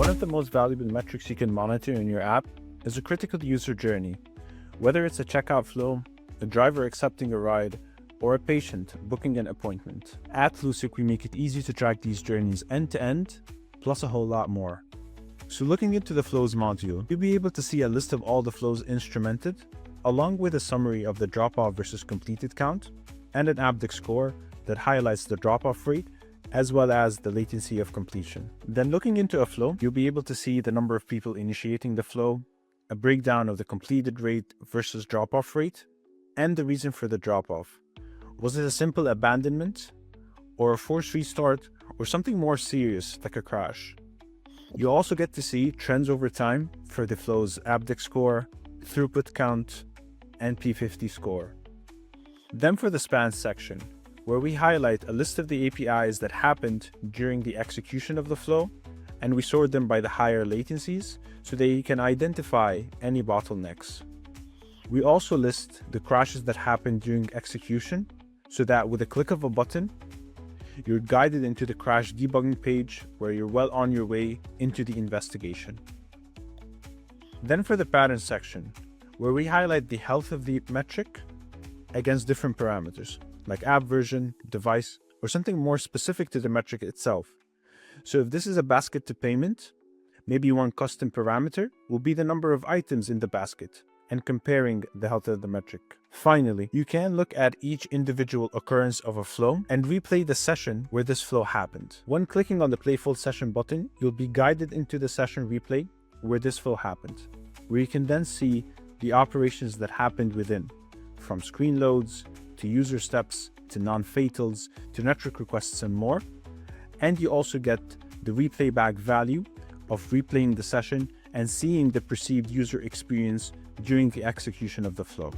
One of the most valuable metrics you can monitor in your app is a critical user journey, whether it's a checkout flow, a driver accepting a ride, or a patient booking an appointment. At Luciq, we make it easy to track these journeys end-to-end, plus a whole lot more. So looking into the flows module, you'll be able to see a list of all the flows instrumented, along with a summary of the drop-off versus completed count, and an Appdex score that highlights the drop-off rate, as well as the latency of completion. Then looking into a flow, you'll be able to see the number of people initiating the flow, a breakdown of the completed rate versus drop-off rate, and the reason for the drop-off. Was it a simple abandonment, or a forced restart, or something more serious like a crash? You also get to see trends over time for the flow's Appdex score, throughput count, and P50 score. Then for the spans section, where we highlight a list of the APIs that happened during the execution of the flow, and we sort them by the higher latencies so that you can identify any bottlenecks. We also list the crashes that happened during execution so that with a click of a button, you're guided into the crash debugging page where you're well on your way into the investigation. Then for the patterns section, where we highlight the health of the metric against different parameters, like app version, device, or something more specific to the metric itself. So if this is a basket to payment, maybe one custom parameter will be the number of items in the basket and comparing the health of the metric. Finally, you can look at each individual occurrence of a flow and replay the session where this flow happened. When clicking on the Play Full Session button, you'll be guided into the session replay where this flow happened, where you can then see the operations that happened within, from screen loads, to user steps, to non-fatals, to network requests and more. And you also get the replay back value of replaying the session and seeing the perceived user experience during the execution of the flow.